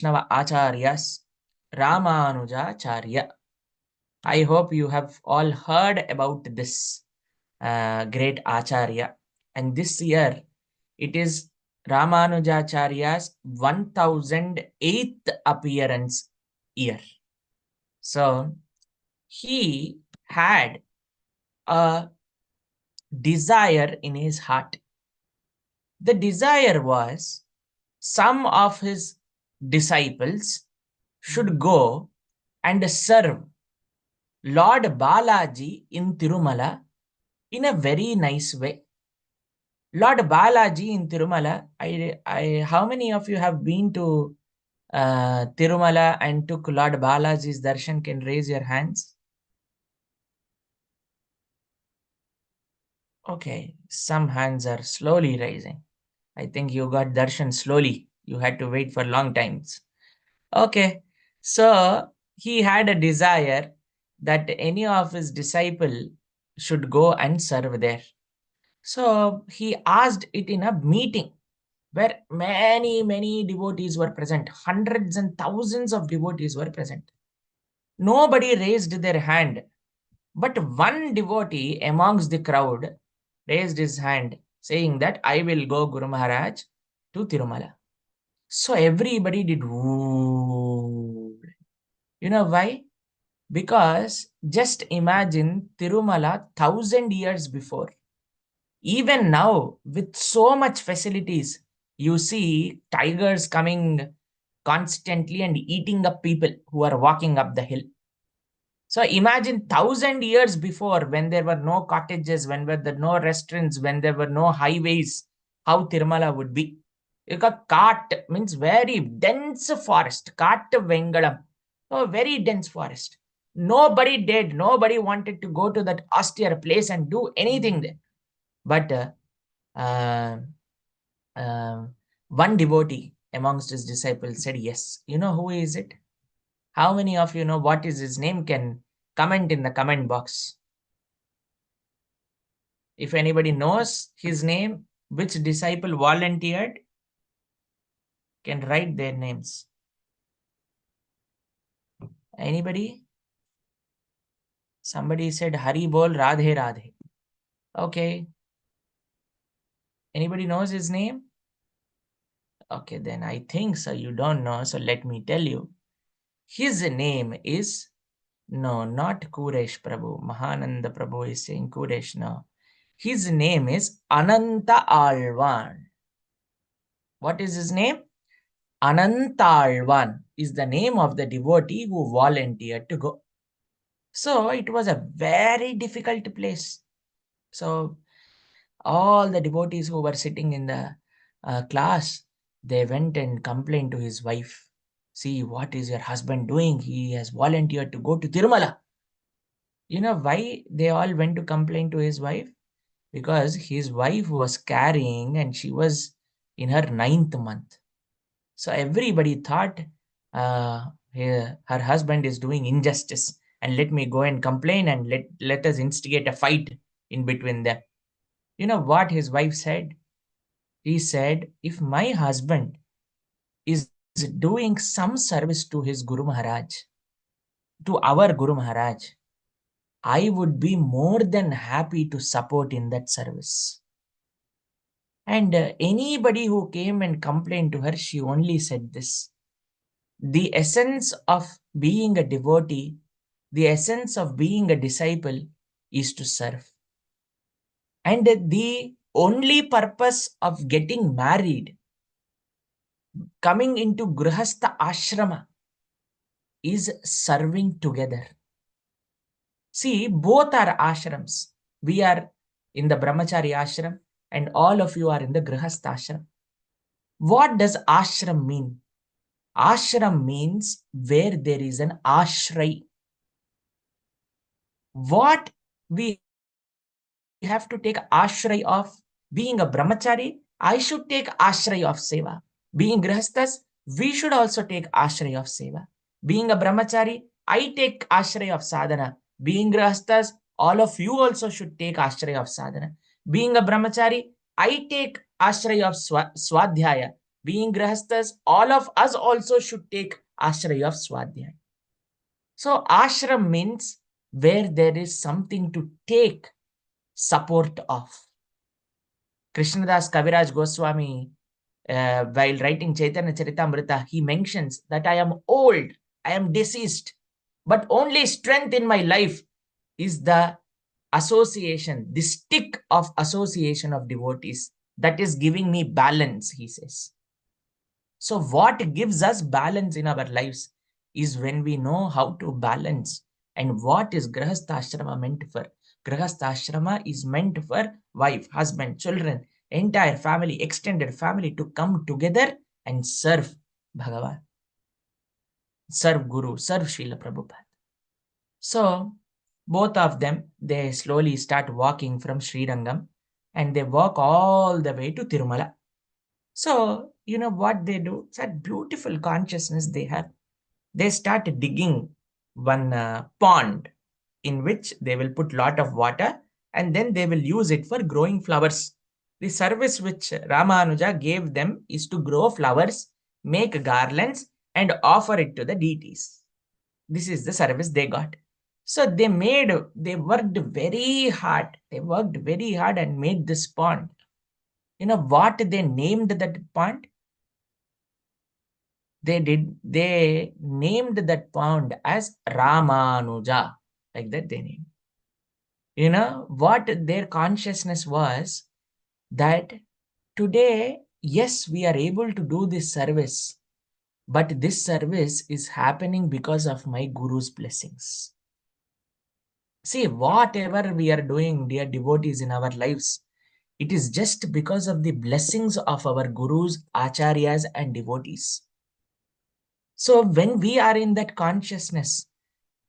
Vaishnava Acharyas, Ramanujacharya. I hope you have all heard about this great Acharya. And this year, it is Ramanujacharya's 1008th appearance year. So, he had a desire in his heart. The desire was some of his disciples should go and serve Lord Balaji in Tirumala in a very nice way. Lord Balaji in Tirumala, how many of you have been to Tirumala and took Lord Balaji's darshan? Can raise your hands. Okay, some hands are slowly rising. I think you got darshan slowly. You had to wait for long times. Okay, so he had a desire that any of his disciple should go and serve there. So he asked it in a meeting where many devotees were present. Hundreds and thousands of devotees were present. Nobody raised their hand, but one devotee amongst the crowd raised his hand saying that I will go Guru Maharaj to Tirumala. So everybody did woo. You know why? Because just imagine Tirumala 1000 years before. Even now, with so much facilities, you see tigers coming constantly and eating up people who are walking up the hill. So imagine 1000 years before, when there were no cottages, when there were no restaurants, when there were no highways, how Tirumala would be. Because Kat means very dense forest. Kat Vengalam. Oh, very dense forest. Nobody dared, nobody wanted to go to that austere place and do anything there. But uh, uh, one devotee amongst his disciples said yes. You know who is it? How many of you know what is his name? Can comment in the comment box. If anybody knows his name, which disciple volunteered, can write their names. Anybody? Somebody said Hari Bol Radhe Radhe. Okay. Anybody knows his name? Okay, then I think so. You don't know, so let me tell you. His name is, no, not Kuresh Prabhu. Mahananda Prabhu is saying Kuresh. No. His name is Ananta Alvan. What is his name? Anantalvan is the name of the devotee who volunteered to go. So it was a very difficult place. So all the devotees who were sitting in the class, they went and complained to his wife. See, what is your husband doing? He has volunteered to go to Tirumala. You know why they all went to complain to his wife? Because his wife was carrying and she was in her 9th month. So everybody thought her husband is doing injustice, and let me go and complain and let us instigate a fight in between them. You know what his wife said? He said, if my husband is doing some service to his Guru Maharaj, to our Guru Maharaj, I would be more than happy to support in that service. And anybody who came and complained to her, she only said this. The essence of being a devotee, the essence of being a disciple is to serve. And the only purpose of getting married, coming into Grihastha Ashrama, is serving together. See, both are ashrams. We are in the Brahmachari ashram and all of you are in the Grihastha ashram. What does ashram mean? Ashram means where there is an ashray. What we have to take ashray of? Being a brahmachari, I should take ashray of seva. Being grihasthas, we should also take ashray of seva. Being a brahmachari, I take ashray of sadhana. Being grihasthas, all of you also should take ashray of sadhana. Being a brahmachari, I take ashray of swadhyaya. Being grahasthas, all of us also should take ashraya of Swadhyaya. So ashram means where there is something to take support of. Krishnadas Kaviraj Goswami, while writing Chaitanya Charitamrita, he mentions that I am old, I am deceased, but only strength in my life is the association, the stick of association of devotees that is giving me balance, he says. So, what gives us balance in our lives is when we know how to balance. And what is Grahastha meant for? Grahastha is meant for wife, husband, children, entire family, extended family to come together and serve Bhagavan, serve Guru, serve Srila Prabhupada. So, both of them, they slowly start walking from Srirangam and they walk all the way to Tirumala. So, you know what they do? It's that beautiful consciousness they have. They start digging one pond in which they will put lot of water and then they will use it for growing flowers. The service which Ramanuja gave them is to grow flowers, make garlands, and offer it to the deities. This is the service they got. So they worked very hard. They worked very hard and made this pond. You know what they named that pond? They named that pond as Ramanuja. Like that they named. You know what their consciousness was? That today, yes, we are able to do this service, but this service is happening because of my Guru's blessings. See, whatever we are doing, dear devotees, in our lives, it is just because of the blessings of our gurus, acharyas, and devotees. So, when we are in that consciousness,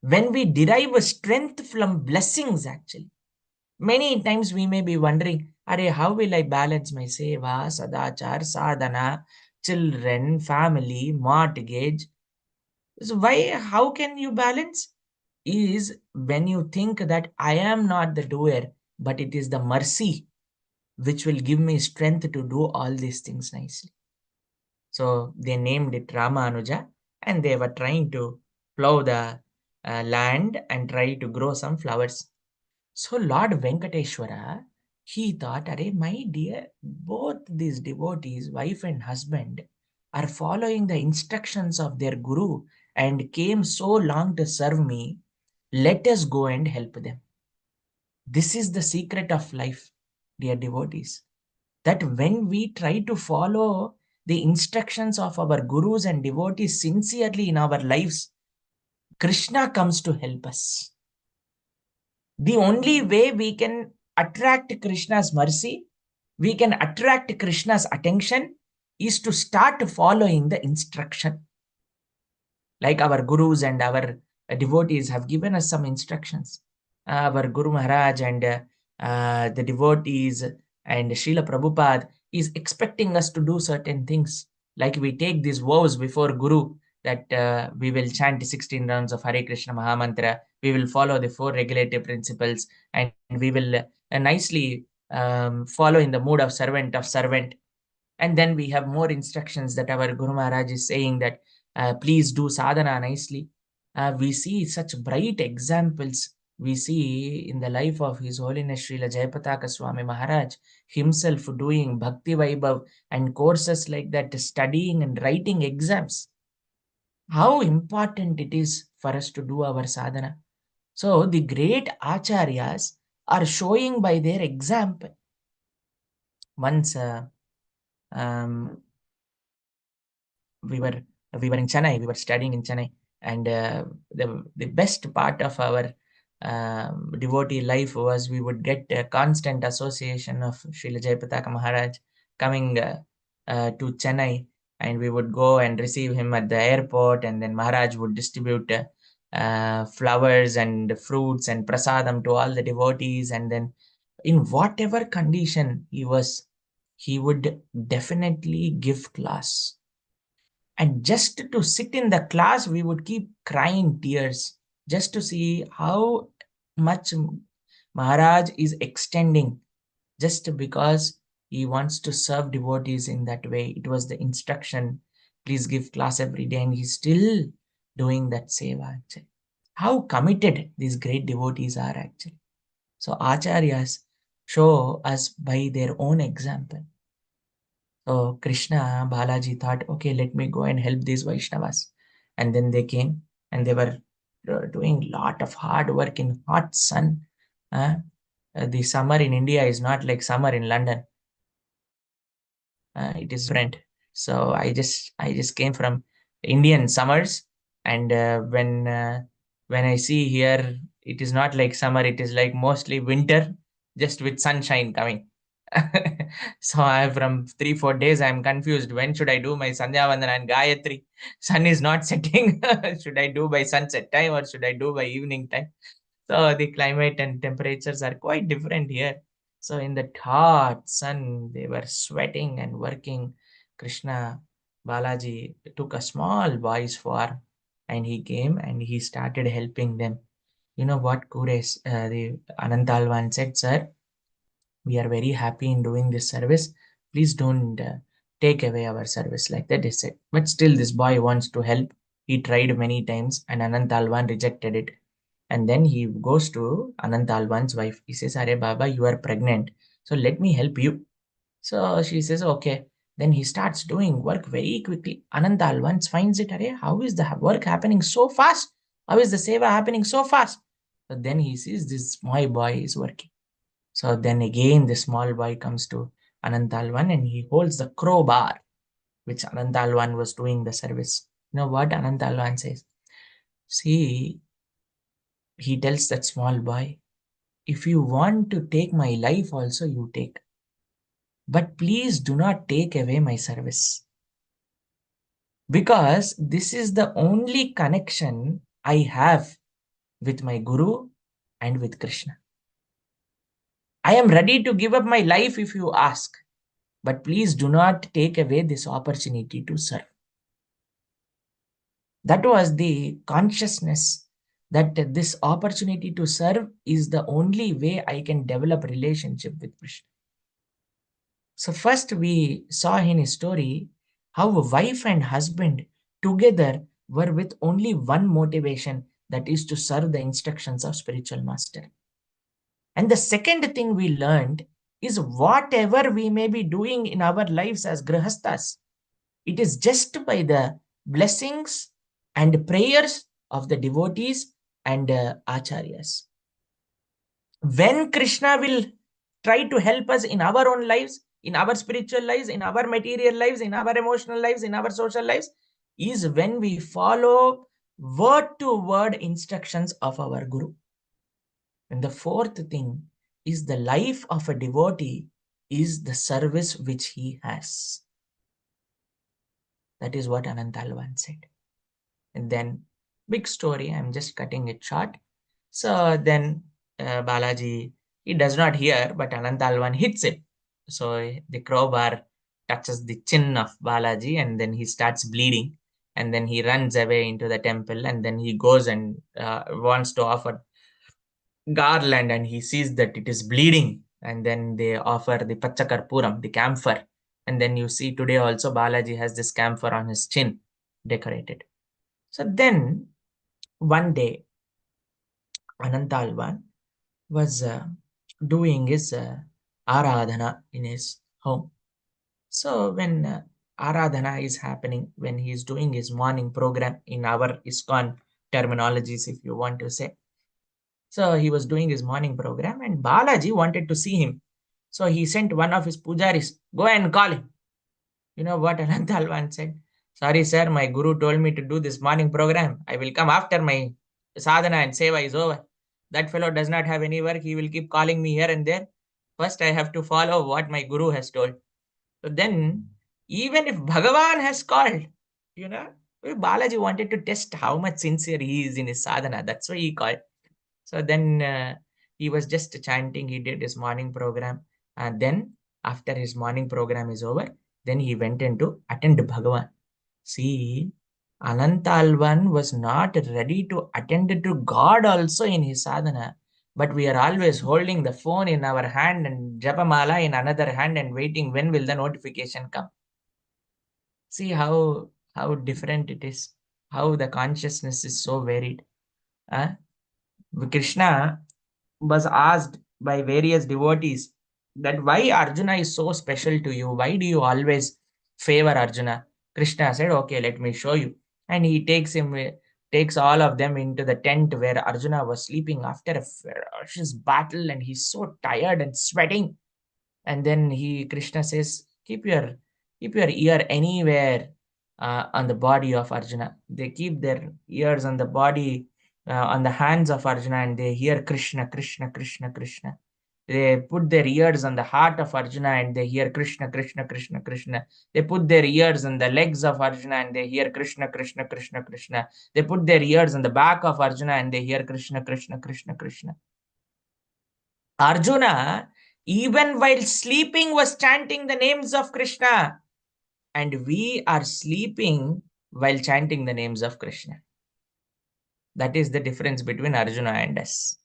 when we derive a strength from blessings, actually, many times we may be wondering, Are, how will I balance my seva, sadachar, sadhana, children, family, mortgage? So, why, how can you balance? Is when you think that I am not the doer, but it is the mercy which will give me strength to do all these things nicely. So they named it Ramanuja and they were trying to plow the land and try to grow some flowers. So Lord Venkateshwara, he thought, Are, my dear, both these devotees, wife and husband, are following the instructions of their guru and came so long to serve me. Let us go and help them. This is the secret of life, dear devotees, that when we try to follow the instructions of our gurus and devotees sincerely in our lives, Krishna comes to help us. The only way we can attract Krishna's mercy, we can attract Krishna's attention, is to start following the instruction. Like our gurus and our devotees have given us some instructions. Our Guru Maharaj and the devotees and Srila Prabhupada is expecting us to do certain things. Like we take these vows before Guru that we will chant 16 rounds of Hare Krishna Mahamantra, we will follow the 4 regulative principles, and we will nicely follow in the mood of servant. And then we have more instructions that our Guru Maharaj is saying that please do sadhana nicely. We see such bright examples. We see in the life of His Holiness Srila Jayapataka Swami Maharaj himself doing Bhakti Vaibhav and courses like that, studying and writing exams. How important it is for us to do our sadhana. So the great acharyas are showing by their example. Once um, we were in Chennai. We were studying in Chennai, and the best part of our devotee life was we would get a constant association of Srila Jayapataka Maharaj coming to Chennai, and we would go and receive him at the airport, and then Maharaj would distribute flowers and fruits and prasadam to all the devotees, and then in whatever condition he was, he would definitely give class. And just to sit in the class, we would keep crying tears just to see how much Maharaj is extending just because He wants to serve devotees in that way. It was the instruction. Please give class every day, and he's still doing that seva actually. How committed these great devotees are actually. So acharyas show us by their own example. So Krishna, Balaji thought, okay, let me go and help these Vaishnavas. And then they came and they were doing lot of hard work in hot sun. The summer in India is not like summer in London. It is different. So I just came from Indian summers, and when I see here, it is not like summer. It is like mostly winter, just with sunshine coming. So I from 3 4 days I'm confused. When should I do my Sandhya Vandana and Gayatri? Sun is not setting. Should I do by sunset time or should I do by evening time? So the climate and temperatures are quite different here. So in the hot sun, they were sweating and working. Krishna Balaji took a small boy's form and he came and he started helping them. You know what Kures, the Anantalvan said, sir, we are very happy in doing this service. Please don't take away our service like that, he said. But still, this boy wants to help. He tried many times and Anantalvan rejected it. And then he goes to Anantalvan's wife. He says, Are Baba, you are pregnant. So let me help you. So she says, okay. Then he starts doing work very quickly. Anantalvan finds it, Are, how is the work happening so fast? How is the seva happening so fast? But then he sees this small boy is working. So then again, the small boy comes to Anantalvan and he holds the crowbar, which Anantalvan was doing the service. You know what Anantalvan says? See, he tells that small boy, if you want to take my life also, you take. But please do not take away my service. Because this is the only connection I have with my Guru and with Krishna. I am ready to give up my life if you ask. But please do not take away this opportunity to serve. That was the consciousness that this opportunity to serve is the only way I can develop relationship with Krishna. So first we saw in his story how a wife and husband together were with only one motivation, that is to serve the instructions of spiritual master. And the second thing we learned is whatever we may be doing in our lives as grihasthas, it is just by the blessings and prayers of the devotees and acharyas. When Krishna will try to help us in our own lives, in our spiritual lives, in our material lives, in our emotional lives, in our social lives, is when we follow word to word instructions of our Guru. And the fourth thing is the life of a devotee is the service which he has. That is what Anantalvan said. And then, big story, I'm just cutting it short. So then Balaji, he does not hear, but Anantalvan hits him. So the crowbar touches the chin of Balaji and then he starts bleeding. And then he runs away into the temple and then he goes and wants to offer garland and he sees that it is bleeding. And then they offer the Pachakarpuram, the camphor. And then you see today also Balaji has this camphor on his chin decorated. So then one day Anantalvan was doing his aradhana in his home. So when aradhana is happening, when he is doing his morning program in our ISKCON terminologies, if you want to say. So he was doing his morning program and Balaji wanted to see him. So he sent one of his pujaris, go and call him. You know what Anantalvan said? Sorry, sir, my guru told me to do this morning program. I will come after my sadhana and seva is over. That fellow does not have any work. He will keep calling me here and there. First, I have to follow what my guru has told. So then, even if Bhagavan has called, you know, Balaji wanted to test how much sincere he is in his sadhana. That's why he called. So then he was just chanting. He did his morning program. And then, after his morning program is over, then he went in to attend Bhagavan. See, Anantalvan was not ready to attend to God also in his sadhana, But we are always holding the phone in our hand and Japamala in another hand and waiting when will the notification come. See how different it is, how the consciousness is so varied. Huh? Krishna was asked by various devotees that why Arjuna is so special to you. Why do you always favor Arjuna? Krishna said, okay, let me show you. And he takes all of them into the tent where Arjuna was sleeping after a ferocious battle, and he's so tired and sweating. And then Krishna says, keep your ear anywhere on the body of Arjuna. They keep their ears on the body, on the hands of Arjuna, and they hear Krishna, Krishna, Krishna, Krishna. They put their ears on the heart of Arjuna and they hear Krishna, Krishna, Krishna, Krishna. They put their ears on the legs of Arjuna and they hear Krishna, Krishna, Krishna, Krishna. They put their ears on the back of Arjuna and they hear Krishna, Krishna, Krishna, Krishna. Arjuna, even while sleeping, was chanting the names of Krishna. And we are sleeping while chanting the names of Krishna. That is the difference between Arjuna and us.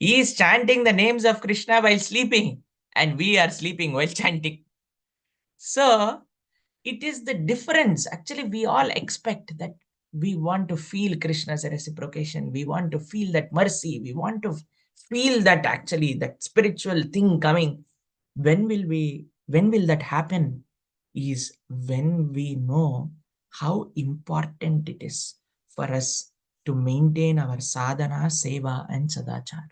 He is chanting the names of Krishna while sleeping, and we are sleeping while chanting. So, it is the difference. Actually, we all expect that we want to feel Krishna's reciprocation. We want to feel that mercy. We want to feel that actually that spiritual thing coming. When will that happen? Is when we know how important it is for us to maintain our sadhana, seva, and sadachar.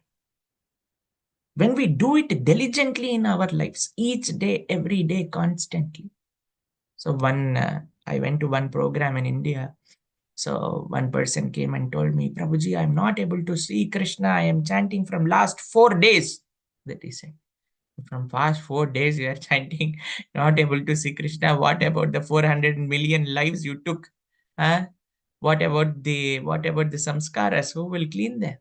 When we do it diligently in our lives, each day, every day, constantly. So I went to one program in India. So one person came and told me, Prabhuji, I'm not able to see Krishna. I am chanting from last 4 days. That he said. From past 4 days, you are chanting, not able to see Krishna. What about the 400 million lives you took? Huh? What about the samskaras? Who will clean them?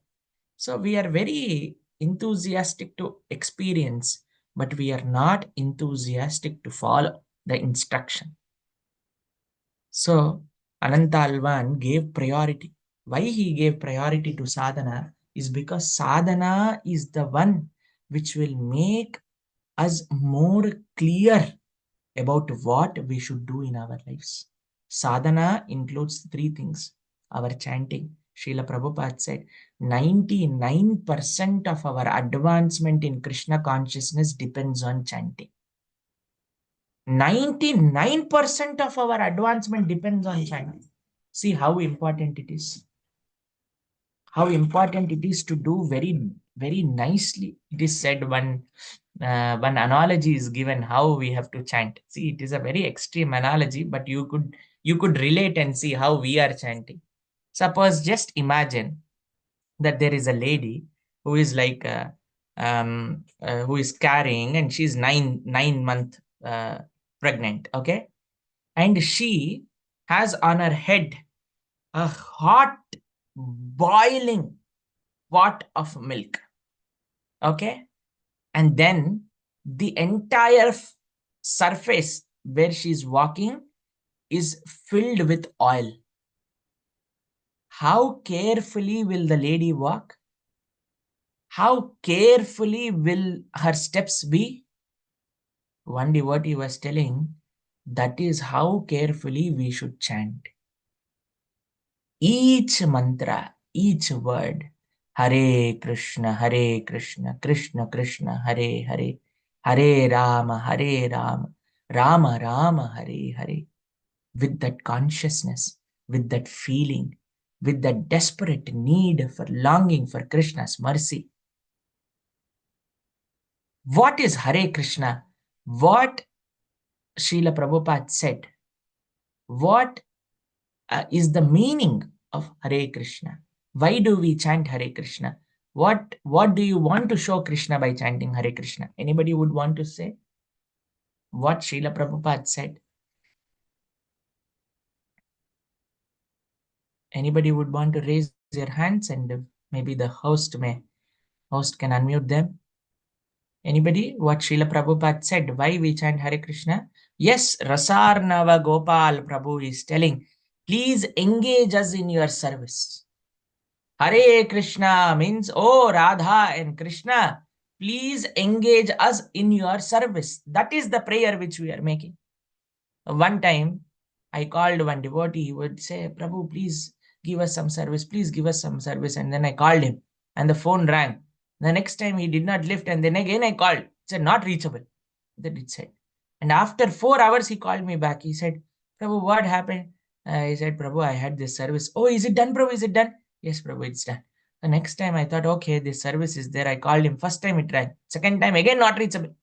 So we are very enthusiastic to experience, but we are not enthusiastic to follow the instruction. So Anantalvan gave priority. Why he gave priority to sadhana is because sadhana is the one which will make us more clear about what we should do in our lives. Sadhana includes three things. Our chanting. Srila Prabhupada said 99% of our advancement in Krishna consciousness depends on chanting. 99% of our advancement depends on chanting. See how important it is. How important it is to do very, very nicely. It is said one analogy is given how we have to chant. See, it is a very extreme analogy, but you could relate and see how we are chanting. Suppose just imagine that there is a lady who is like who is carrying, and she's 9 month pregnant, okay, and she has on her head a hot boiling pot of milk, okay, and then the entire surface where she's walking is filled with oil. How carefully will the lady walk? How carefully will her steps be? One devotee was telling, that is how carefully we should chant. Each mantra, each word, Hare Krishna, Krishna Krishna, Hare Hare, Hare Rama, Rama Rama, Hare Hare. With that consciousness, with that feeling, with that desperate need for longing for Krishna's mercy. What is Hare Krishna? What Srila Prabhupada said? What is the meaning of Hare Krishna? Why do we chant Hare Krishna? What do you want to show Krishna by chanting Hare Krishna? Anybody would want to say what Srila Prabhupada said? Anybody would want to raise their hands, and maybe the host can unmute them. Anybody? What Srila Prabhupada said? Why we chant Hare Krishna? Yes, Rasarnava Gopal Prabhu is telling, please engage us in your service. Hare Krishna means, oh Radha and Krishna, please engage us in your service. That is the prayer which we are making. One time, I called one devotee. He would say, Prabhu, please give us some service. Please give us some service. And then I called him and the phone rang. The next time he did not lift. And then again I called. It said, not reachable. That it said. And after 4 hours, he called me back. He said, Prabhu, what happened? I said, Prabhu, I had this service. Oh, is it done, Prabhu? Is it done? Yes, Prabhu, it's done. The next time I thought, okay, this service is there. I called him. First time it rang. Second time, again, not reachable.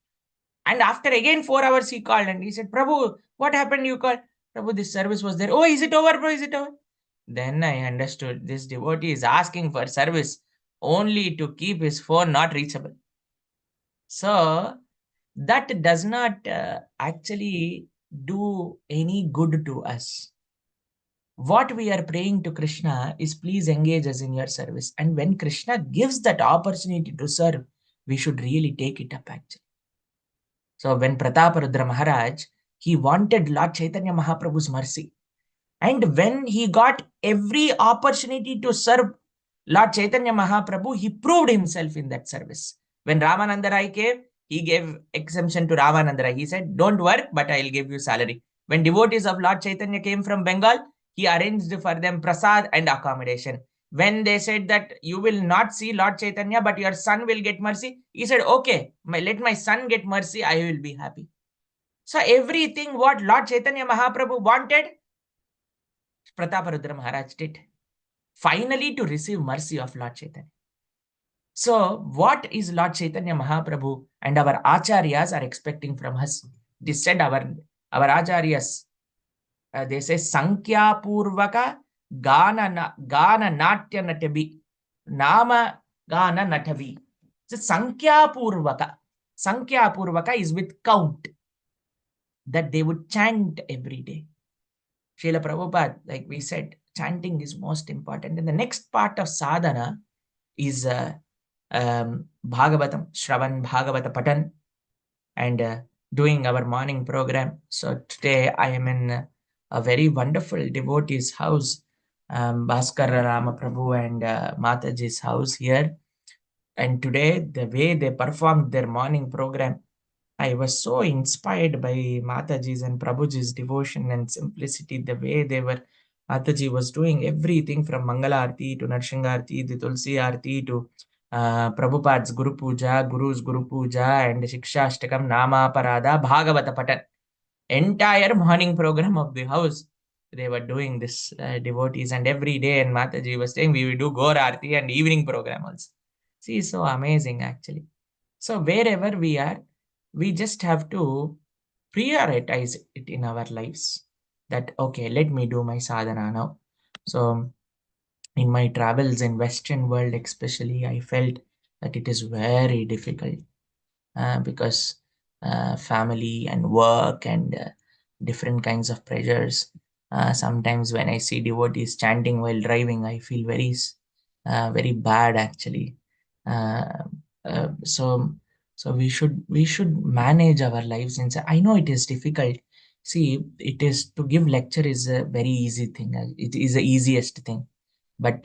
And after again 4 hours, he called and he said, Prabhu, what happened? You called. Prabhu, this service was there. Oh, is it over, bro? Is it over? Then I understood this devotee is asking for service only to keep his phone not reachable. So that does not actually do any good to us. What we are praying to Krishna is, please engage us in your service. And when Krishna gives that opportunity to serve, we should really take it up actually. So when Prataparudra Maharaj, he wanted Lord Chaitanya Mahaprabhu's mercy. And when he got every opportunity to serve Lord Chaitanya Mahaprabhu, he proved himself in that service. When Ramananda Rai came, he gave exemption to Ramananda Rai. He said, don't work, but I'll give you salary. When devotees of Lord Chaitanya came from Bengal, he arranged for them prasad and accommodation. When they said that you will not see Lord Chaitanya, but your son will get mercy, he said, okay, let my son get mercy, I will be happy. So everything what Lord Chaitanya Mahaprabhu wanted, Prataparudra Maharaj did. Finally, to receive mercy of Lord Chaitanya. So, what is Lord Chaitanya Mahaprabhu and our acharyas are expecting from us? This said, our acharyas, they say, Sankhya Purvaka Gana Natya Natabi. Nama Gana Natavi. So, Sankhya Purvaka. Sankhya Purvaka is with count, that they would chant every day. Srila Prabhupada, like we said, chanting is most important. And the next part of sadhana is Bhagavatam, Shravan Bhagavata Patan, and doing our morning program. So today I am in a very wonderful devotee's house, Bhaskara Rama Prabhu and Mataji's house here. And today, the way they performed their morning program, I was so inspired by Mataji's and Prabhuji's devotion and simplicity, the way they were. Mataji was doing everything from Mangala Arti to Narshingarti, the Tulsi Arti to Prabhupada's Guru Puja, Guru's Guru Puja, and Shikshashtakam, Nama Parada, Bhagavata Patan. Entire morning program of the house, they were doing this devotees, and every day, and Mataji was saying, we will do Gaur Arti and evening program also. See, so amazing actually. So wherever we are, we just have to prioritize it in our lives, that okay, let me do my sadhana now. So in my travels in Western world especially, I felt that it is very difficult because family and work and different kinds of pressures. Sometimes when I see devotees chanting while driving, I feel very bad actually. Uh, so we should manage our lives, and say, I know it is difficult. See, it is to give lecture is a very easy thing. It is the easiest thing, but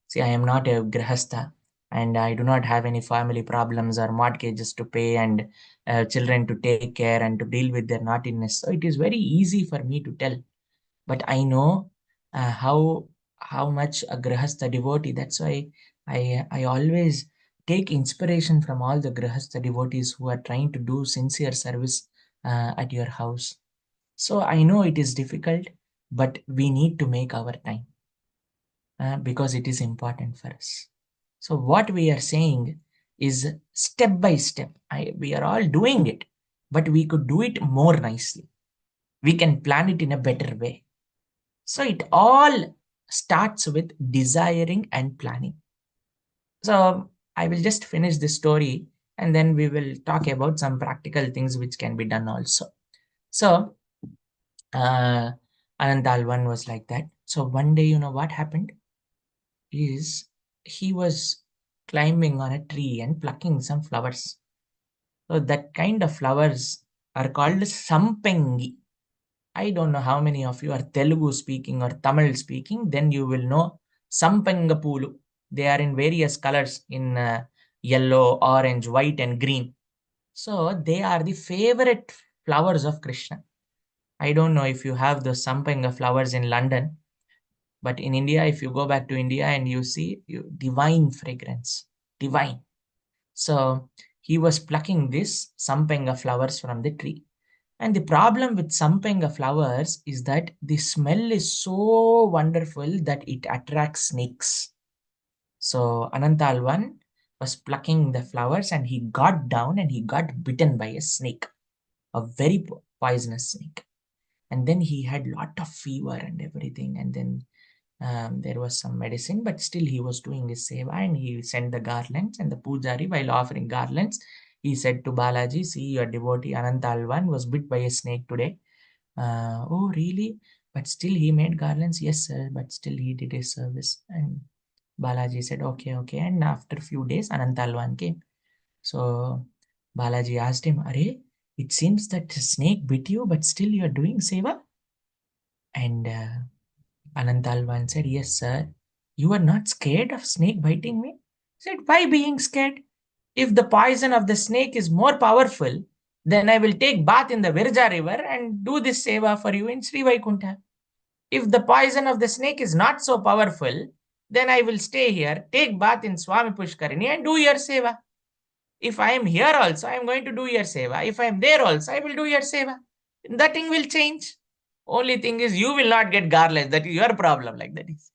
see, I am not a grahastha, and I do not have any family problems or mortgages to pay and children to take care and to deal with their naughtiness. So it is very easy for me to tell, but I know how much a grahastha devotee. That's why I always take inspiration from all the grahastha devotees who are trying to do sincere service at your house. So I know it is difficult, but we need to make our time because it is important for us. So what we are saying is step by step. We are all doing it, but we could do it more nicely. We can plan it in a better way. So it all starts with desiring and planning. So I will just finish this story and then we will talk about some practical things which can be done also. So uh, Anandal one was like that. So one day, you know what happened is he was climbing on a tree and plucking some flowers. So that kind of flowers are called sampengi. I don't know how many of you are Telugu speaking or Tamil speaking, then you will know Sampanga Pulu. They are in various colors in yellow, orange, white, and green. So they are the favorite flowers of Krishna. I don't know if you have those Sampanga flowers in London, but in India, if you go back to India and you see divine fragrance, divine. So he was plucking this Sampanga flowers from the tree. And the problem with Sampanga flowers is that the smell is so wonderful that it attracts snakes. So Anantalvan was plucking the flowers and he got down and he got bitten by a snake, a very poisonous snake. And then he had lot of fever and everything. And then there was some medicine, but still he was doing his seva and he sent the garlands. And the pujari, while offering garlands, he said to Balaji, see, your devotee Anantalvan was bit by a snake today. Oh, really? But still he made garlands? Yes, sir. But still he did his service. And Balaji said, okay, okay. And after a few days, Anantalvan came. So Balaji asked him, Are, it seems that the snake bit you, but still you are doing seva? And Anantalvan said, Yes, sir. You are not scared of snake biting me? He said, Why being scared? If the poison of the snake is more powerful, then I will take bath in the Virja river and do this seva for you in Sri Vaikuntha. If the poison of the snake is not so powerful, then I will stay here, take bath in Swami Pushkarini and do your seva. If I am here also, I am going to do your seva. If I am there also, I will do your seva. Nothing will change. Only thing is you will not get garlands. That is your problem. Like that is.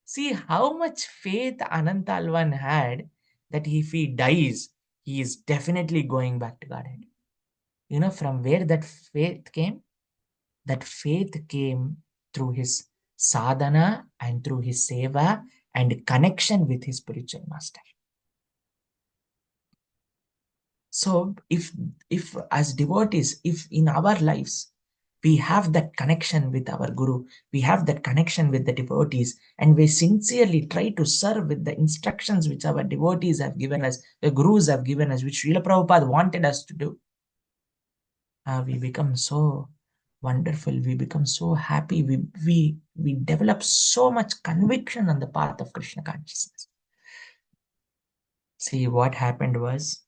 See how much faith Anantalvan had that if he dies, he is definitely going back to Godhead. You know from where that faith came? That faith came through his sadhana and through his seva and connection with his spiritual master. So if as devotees, if in our lives we have that connection with our guru, we have that connection with the devotees, and we sincerely try to serve with the instructions which our devotees have given us, the gurus have given us, which Srila Prabhupada wanted us to do, we become so wonderful, we become so happy, we develop so much conviction on the path of Krishna consciousness. See, what happened was,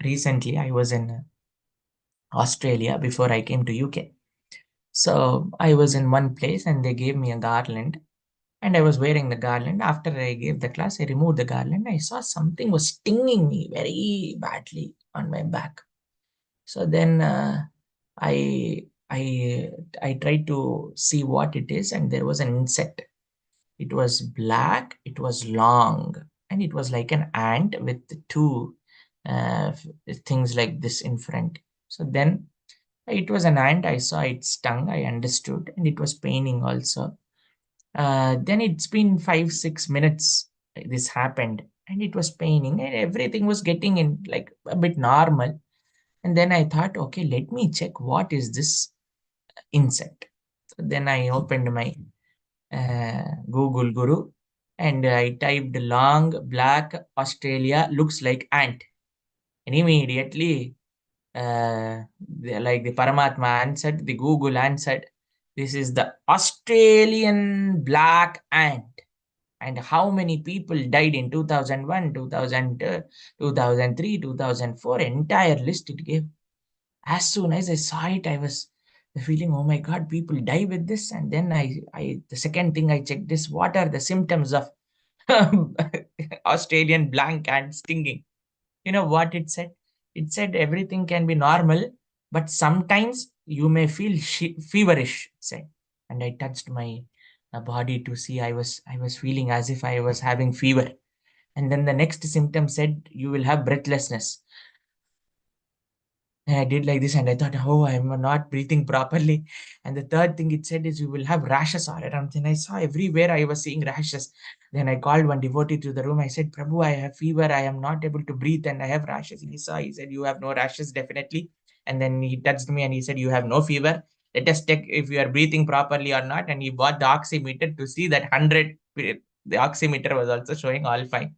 recently I was in Australia before I came to UK. So I was in one place and they gave me a garland and I was wearing the garland. After I gave the class, I removed the garland. I saw something was stinging me very badly on my back. So then I I tried to see what it is, and there was an insect. It was black, it was long, and it was like an ant with two things like this in front. So then it was an ant. I saw its tongue. I understood, and it was paining also. Then it's been 5 6 minutes. This happened, and it was paining, and everything was getting in like a bit normal. And then I thought, okay, let me check what is this insect. So then I opened my Google Guru, and I typed long black Australia looks like ant, and immediately like the Paramatma answered, the Google answered, this is the Australian black ant. And how many people died in 2001, 2000, 2003, 2004, entire list it gave. As soon as I saw it, I was feeling, oh my God, people die with this. And then the second thing I checked is what are the symptoms of Australian blank ant stinging. You know what it said? It said everything can be normal, but sometimes you may feel feverish, it said. And I touched my body to see I was feeling as if I was having fever. And then the next symptom said you will have breathlessness. And I did like this and I thought, oh, I'm not breathing properly. And the third thing it said is you will have rashes all around. Then I saw everywhere I was seeing rashes. Then I called one devotee to the room. I said, Prabhu, I have fever. I am not able to breathe and I have rashes. He saw, he said, you have no rashes, definitely. And then he touched me and he said, you have no fever. Let us check if you are breathing properly or not. And he bought the oximeter to see that 100, the oximeter was also showing all fine.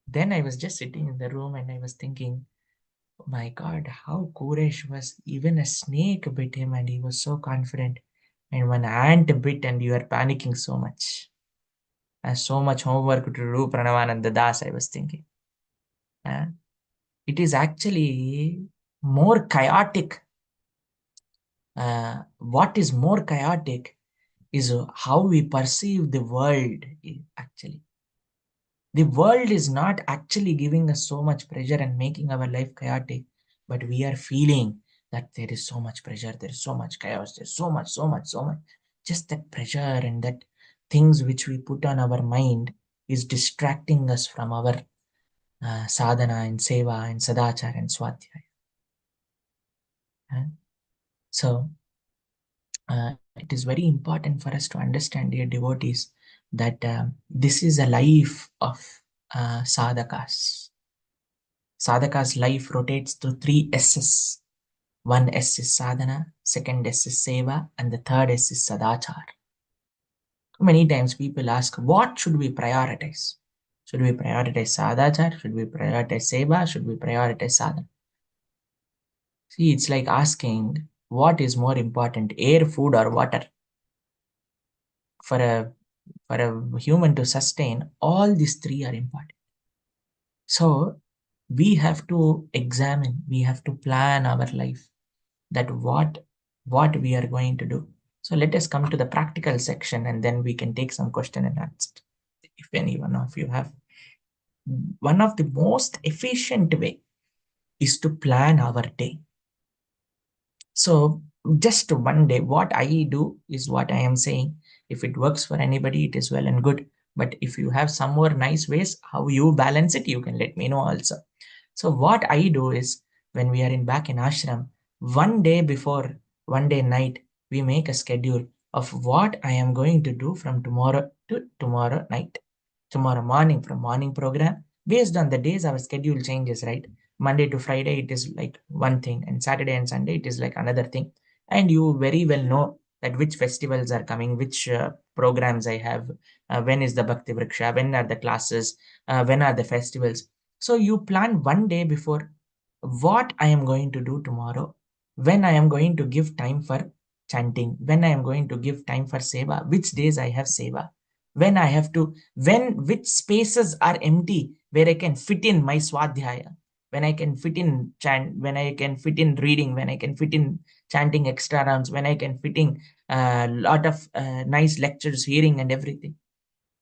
Then I was just sitting in the room and I was thinking, oh my God, how Koresh was. Even a snake bit him and he was so confident. And one ant bit and you are panicking so much. so much homework to do, Pranavananda Das, I was thinking. It is actually more chaotic. What is more chaotic is how we perceive the world, actually. The world is not actually giving us so much pressure and making our life chaotic, but we are feeling that there is so much pressure, there is so much chaos, there's so much, so much, so much. Just that pressure and that things which we put on our mind is distracting us from our sadhana and seva and sadachar and swadhyaya. So it is very important for us to understand, dear devotees, that this is a life of sadhakas. Sadhaka's life rotates through three S's. One S is sadhana, second S is seva, and the third S is sadachar. Many times people ask, what should we prioritize? Should we prioritize sadachar? Should we prioritize seva? Should we prioritize sadhana? See, it's like asking, what is more important, air, food, or water? For a human to sustain, all these three are important. So we have to examine, we have to plan our life, that what we are going to do. So let us come to the practical section, and then we can take some question and answer. If any one of you have, one of the most efficient way is to plan our day. So just one day, what I do is what I am saying. If it works for anybody, it is well and good. But if you have some more nice ways how you balance it, you can let me know also. So what I do is, when we are back in ashram, one day before, one day night, we make a schedule of what I am going to do from tomorrow to tomorrow night. Tomorrow morning, from morning program, based on the days our schedule changes, right? Monday to Friday, it is like one thing, and Saturday and Sunday, it is like another thing. And you very well know that which festivals are coming, which programs I have, when is the Bhakti Vriksha, when are the classes, when are the festivals. So you plan one day before what I am going to do tomorrow, when I am going to give time for chanting, when I am going to give time for seva, which days I have seva, when I have to, which spaces are empty where I can fit in my swadhyaya, when I can fit in chant, when I can fit in reading, when I can fit in chanting extra rounds, when I can fit in a lot of nice lectures, hearing and everything.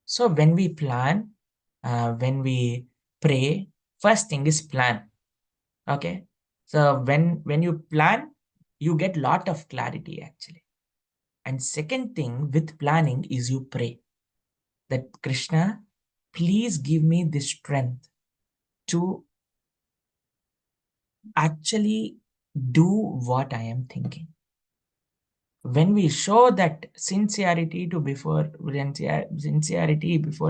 So when we plan, when we pray, first thing is plan. Okay. So when you plan, you get lot of clarity actually. And second thing with planning is you pray that Krishna, please give me the strength to actually do what I am thinking. When we show that sincerity before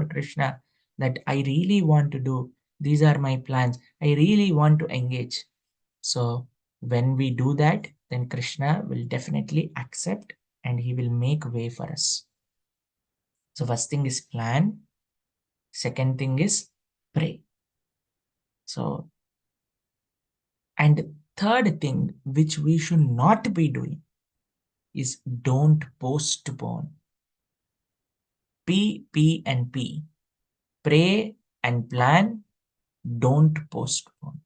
Krishna, that I really want to do, these are my plans, I really want to engage. So when we do that, then Krishna will definitely accept and he will make way for us. So first thing is plan. Second thing is pray. So, and third thing which we should not be doing is don't postpone. P and P. Pray and plan, don't postpone.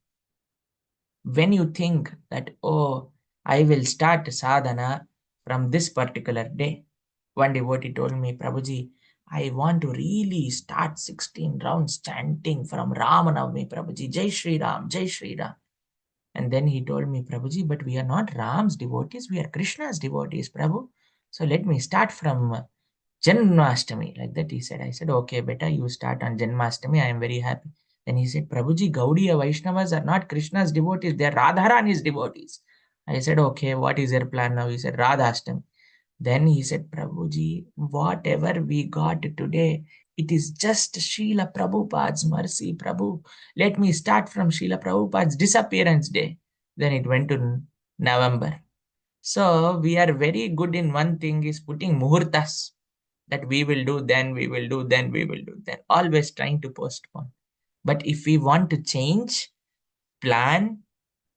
When you think that, oh, I will start sadhana from this particular day. One devotee told me, Prabhuji, I want to really start 16 rounds chanting from Ramanavami, Prabhuji, Jai Shri Ram, Jai Shri Ram. And then he told me, Prabhuji, but we are not Ram's devotees, we are Krishna's devotees, Prabhu. So let me start from Janmashtami. Like that he said. I said, okay, better you start on Janmashtami. I am very happy. Then he said, Prabhuji, Gaudiya Vaishnavas are not Krishna's devotees, they are Radharani's devotees. I said, okay, what is your plan now? He said, Radhashtami. Then he said, Prabhuji, whatever we got today, it is just Srila Prabhupada's mercy, Prabhu. Let me start from Srila Prabhupada's disappearance day. Then it went to November. So we are very good in one thing is putting muhurtas, that we will do, then we will do, then we will do, then always trying to postpone. But if we want to change, plan,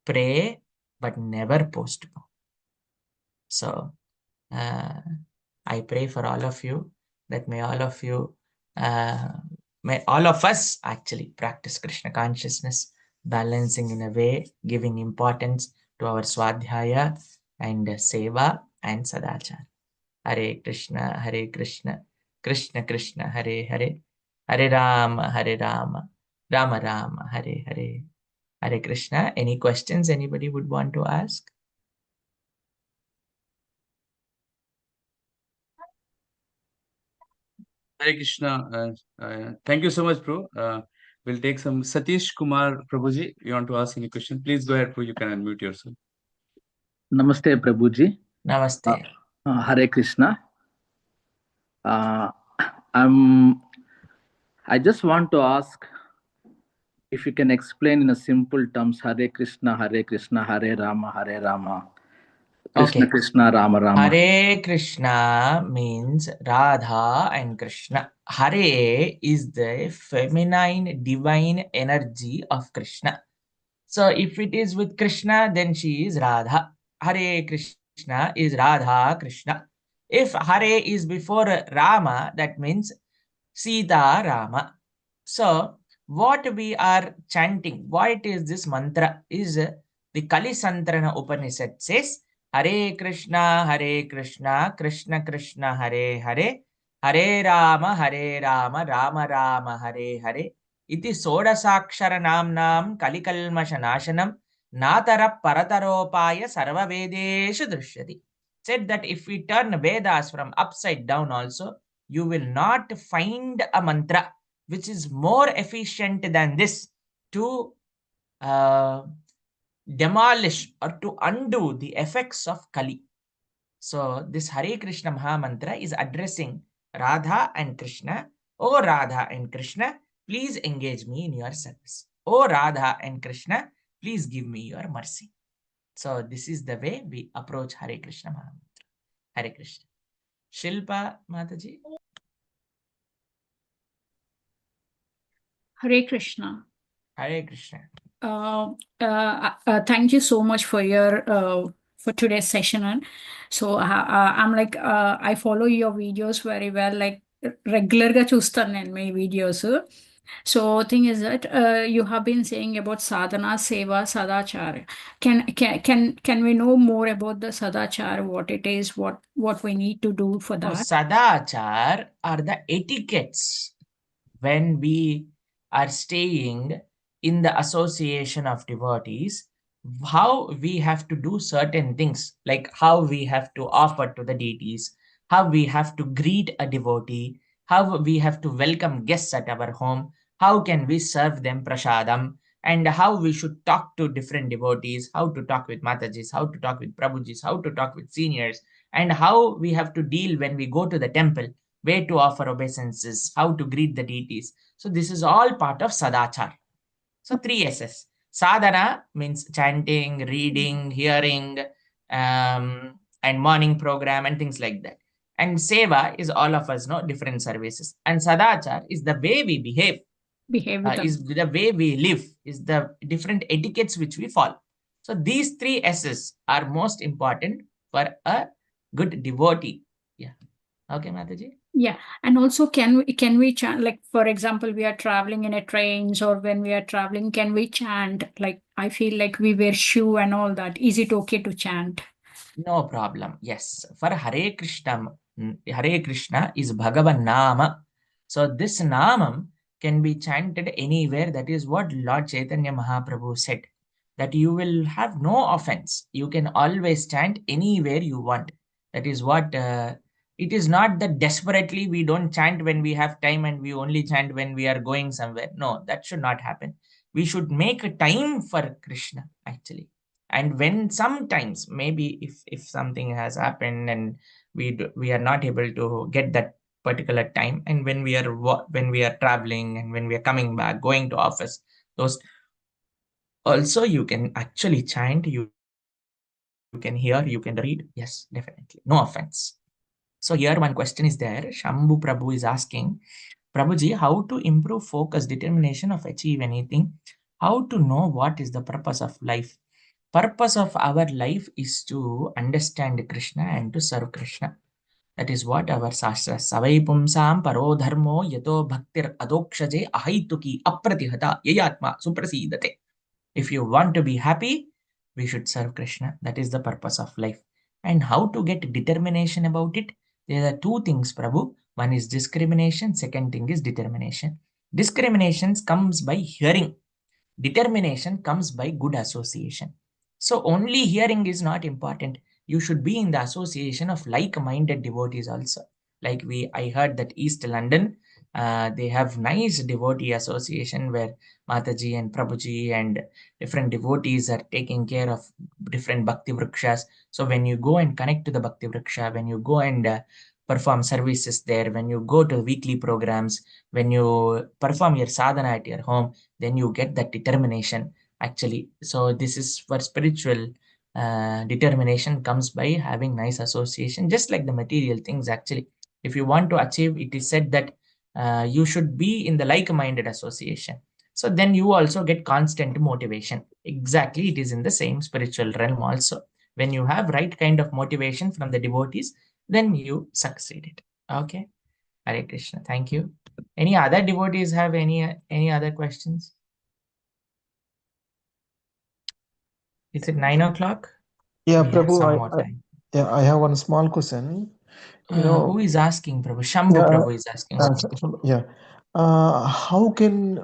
pray, but never postpone. So I pray for all of you that may all of you May all of us actually practice Krishna consciousness, balancing in a way, giving importance to our Swadhyaya and Seva and Sadachar. Hare Krishna, Krishna Krishna, Hare Hare, Hare Rama, Rama Rama, Hare Hare. Hare Krishna. Any questions anybody would want to ask? Hare Krishna. Thank you so much, bro. We'll take some Satish Kumar Prabhuji. You want to ask any question? Please go ahead, bro. You can unmute yourself. Namaste, Prabhuji. Namaste. Hare Krishna. I'm. I just want to ask if you can explain in a simple terms Hare Krishna, Hare Krishna, Hare Rama, Hare Rama, Krishna Okay. Krishna, Rama Rama. Hare Krishna means Radha and Krishna. Hare is the feminine divine energy of Krishna. So if it is with Krishna, then she is Radha. Hare Krishna is Radha Krishna. If Hare is before Rama, that means Sita Rama. So what we are chanting, what is this mantra, is the Kali Santrana Upanishad says, Hare Krishna, Krishna Krishna, Hare Hare, Hare Rama, Rama Rama, Hare Hare. Iti Sodasakshara Namnam Kalikalmasha Nashanam Natara Parataropaya Sarva Vedeshu Drishyati. Said that if we turn Vedas from upside down also, you will not find a mantra which is more efficient than this to demolish or to undo the effects of Kali. So this Hare Krishna Maha Mantra is addressing Radha and Krishna. Oh Radha and Krishna, please engage me in your service. Oh Radha and Krishna, please give me your mercy. So this is the way we approach Hare Krishna Maha Mantra. Hare Krishna. Shilpa Mataji. Hare Krishna. Hare Krishna. Thank you so much for your for today's session. And so I'm like I follow your videos very well. Like regular ga chustan nen my videos. So thing is that you have been saying about sadhana, seva, sadachar. Can we know more about the sadachar? What it is? What we need to do for that? Sadachar are the etiquettes when we are staying in the association of devotees, how we have to do certain things, like how we have to offer to the deities, how we have to greet a devotee, how we have to welcome guests at our home, how can we serve them prasadam, and how we should talk to different devotees, how to talk with Matajis, how to talk with Prabhujis, how to talk with seniors, and how we have to deal when we go to the temple, where to offer obeisances, how to greet the deities. So this is all part of Sadachar. So 3 S's. Sadhana means chanting, reading, hearing, and morning program and things like that. And Seva is all of us know different services. And Sadachar is the way we behave, is the way we live, is the different etiquettes which we follow. So these 3 S's are most important for a good devotee. Yeah. Okay, Mataji. Yeah, and also can we chant, like for example we are traveling in a trains or when we are traveling, can we chant? Like I feel like we wear shoe and all that. Is it okay to chant? No problem. Yes. For Hare Krishna is Bhagavan Nama. So this Namam can be chanted anywhere. That is what Lord Chaitanya Mahaprabhu said, that you will have no offense. You can always chant anywhere you want. That is what it is not that desperately we don't chant when we have time and we only chant when we are going somewhere. No, that should not happen. We should make a time for Krishna actually. And when sometimes maybe if something has happened and we are not able to get that particular time, and when we are traveling and when we are coming back going to office, those also you can actually chant, you can hear, you can read. Yes, definitely, no offense. So here one question is there. Shambhu Prabhu is asking, Prabhuji, how to improve focus, determination of achieve anything? How to know what is the purpose of life? Purpose of our life is to understand Krishna and to serve Krishna. That is what our Shastra. Savai pumsam paro dharmo yato bhaktir adokshaje ahaituki apratihata yayatma suprasidate. If you want to be happy, we should serve Krishna. That is the purpose of life. And how to get determination about it? There are two things, Prabhu. One is discrimination, second thing is determination. Discrimination comes by hearing. Determination comes by good association. So only hearing is not important. You should be in the association of like-minded devotees also. Like I heard that East London, they have nice devotee association where Mataji and Prabhuji and different devotees are taking care of different Bhakti Vrikshas. So when you go and connect to the Bhakti Vriksha, when you go and perform services there, when you go to weekly programs, when you perform your sadhana at your home, then you get that determination actually. So this is for spiritual determination comes by having nice association, just like the material things actually. If you want to achieve, it is said that you should be in the like-minded association. So then you also get constant motivation. Exactly, it is in the same spiritual realm also. When you have right kind of motivation from the devotees, then you succeeded. Okay. Hare Krishna. Thank you. Any other devotees have any other questions? Is it 9 o'clock? Yeah, We have Prabhu, some more time. I have one small question. Who is asking, Prabhu? Shambhu Yeah, Prabhu is asking. yeah. How can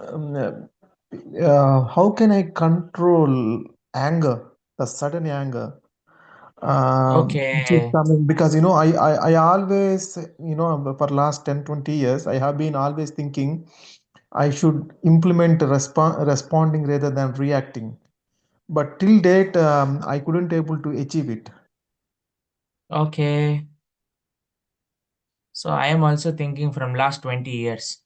how can I control anger, the sudden anger? Which is Okay. coming because I always for last 10-20 years I have been always thinking I should implement responding rather than reacting. But till date, I couldn't able to achieve it. Okay. So I am also thinking from last 20 years.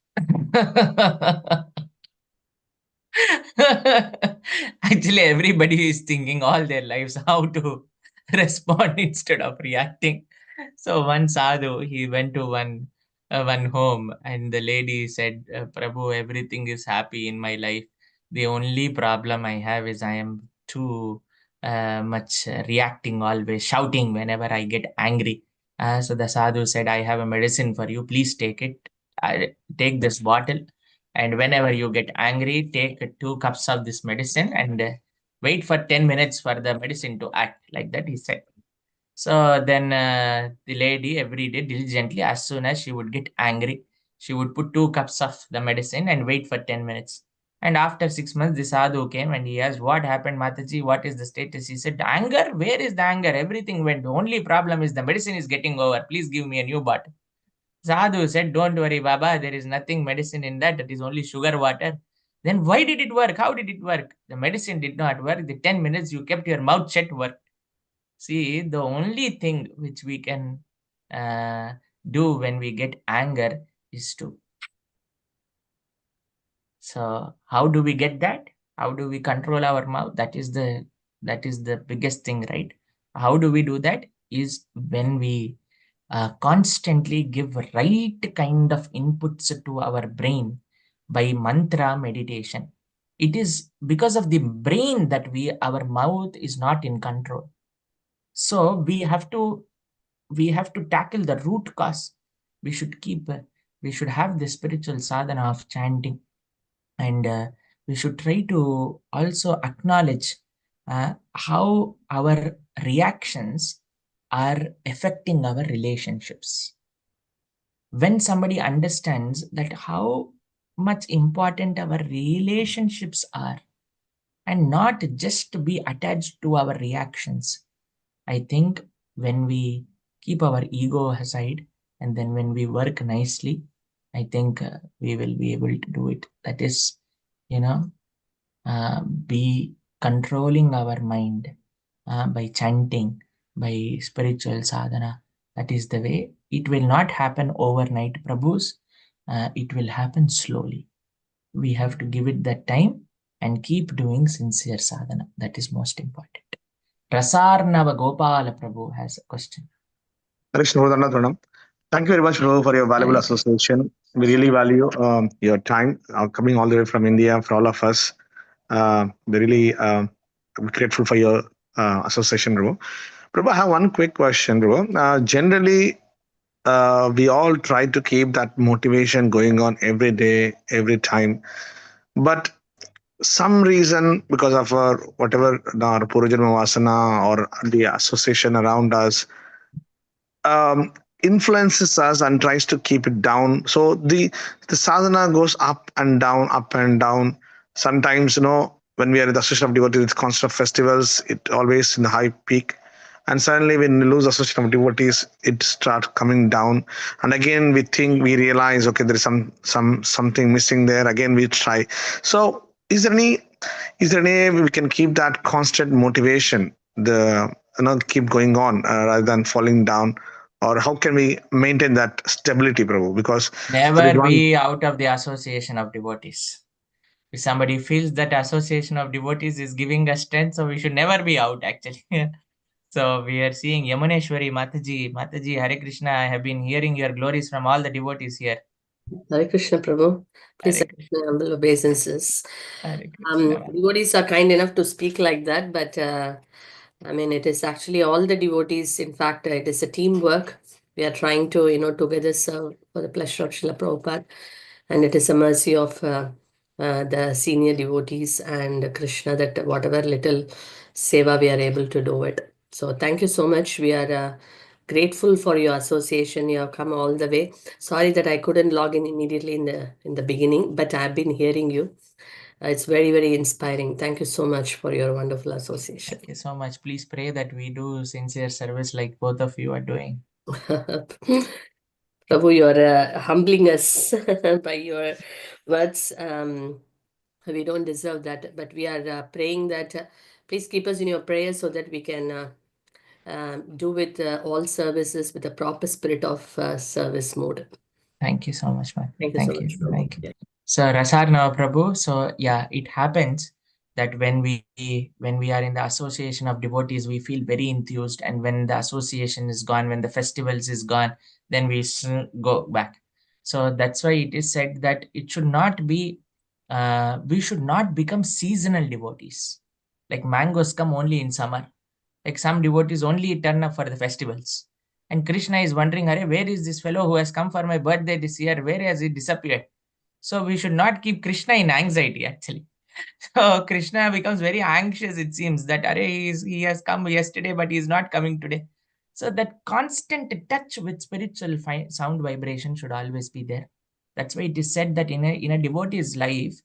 Actually, everybody is thinking all their lives how to respond instead of reacting. So one sadhu, he went to one home, and the lady said, "Prabhu, everything is happy in my life. The only problem I have is I am too much reacting, always shouting whenever I get angry." So the sadhu said, "I have a medicine for you. Please take it. Take this bottle, and whenever you get angry, take 2 cups of this medicine and wait for 10 minutes for the medicine to act." Like that, he said. So then the lady every day diligently, as soon as she would get angry, she would put 2 cups of the medicine and wait for 10 minutes. And after 6 months, the sadhu came and he asked, "What happened, Mataji? What is the status?" He said, "Anger? Where is the anger? Everything went. The only problem is the medicine is getting over. Please give me a new bottle." Sadhu said, "Don't worry, Baba, there is nothing medicine in that. It is only sugar water." "Then why did it work? How did it work?" "The medicine did not work. The 10 minutes you kept your mouth shut worked." See, the only thing which we can uh, do when we get anger is to. So how do we get that? How do we control our mouth? That is the biggest thing, right? How do we do that? Is when we constantly give right kind of inputs to our brain by mantra meditation. It is because of the brain that our mouth is not in control. So we have to tackle the root cause. We should have the spiritual sadhana of chanting, and we should try to also acknowledge how our reactions are affecting our relationships. When somebody understands that how much important our relationships are, and not just to be attached to our reactions, I think when we keep our ego aside and then when we work nicely, I think we will be able to do it. That is, you know, be controlling our mind by chanting, by spiritual sadhana. That is the way. It will not happen overnight, Prabhus. It will happen slowly. We have to give it that time and keep doing sincere sadhana. That is most important. Prasarnava Gopala Prabhu has a question. Krishna Vadanna Pranam. Thank you very much, Prabhu, for your valuable Hare Krishna. association. We really value your time coming all the way from India for all of us. We're really grateful for your association, Prabhu. Prabhu, I have one quick question, Prabhu. Generally, we all try to keep that motivation going on every day, every time. But some reason, because of our whatever our Purujana Vasana or the association around us, um, influences us and tries to keep it down. So the sadhana goes up and down, up and down. Sometimes, when we are in the association of devotees, it's constant of festivals, it always in the high peak. And suddenly, when we lose association of devotees, it starts coming down. And again, we realize, okay, there is something missing there. Again, we try. So, is there any way we can keep that constant motivation, keep going on rather than falling down, or how can we maintain that stability, Prabhu? Because there is Never one. be out of the association of devotees. If somebody feels that association of devotees is giving us strength, so we should never be out actually. So we are seeing Yamuneshwari Mataji. Mataji, Hare Krishna. I have been hearing your glories from all the devotees here. Hare Krishna, Prabhu. Please Hare accept Krishna. my humble obeisances. Hare Krishna. Devotees are kind enough to speak like that, but I mean, it is actually all the devotees. In fact, it is a teamwork. We are trying to, together serve for the pleasure of Srila Prabhupada. And it is a mercy of the senior devotees and Krishna that whatever little seva we are able to do it. So thank you so much. We are grateful for your association. You have come all the way. Sorry that I couldn't log in immediately in the beginning, but I've been hearing you. It's very, very inspiring. Thank you so much for your wonderful association. Thank you so much. Please pray that we do sincere service like both of you are doing. Prabhu, you are humbling us by your words. We don't deserve that, but we are praying that please keep us in your prayers so that we can do with all services with a proper spirit of service mode. Thank you so much, man. Thank you so Thank you. much, Prabhu. Thank you. Yeah. So Rasarna Prabhu. So yeah, it happens that when we are in the association of devotees, we feel very enthused, and when the association is gone, when the festivals is gone, then we go back. So that's why it is said that it should not be. We should not become seasonal devotees. Like mangoes come only in summer. Like some devotees only turn up for the festivals. And Krishna is wondering, Are, where is this fellow who has come for my birthday this year? Where has he disappeared? So we should not keep Krishna in anxiety, actually. So Krishna becomes very anxious, it seems, that Are, he has come yesterday, but he is not coming today. So that constant touch with spiritual sound vibration should always be there. That's why it is said that in a devotee's life,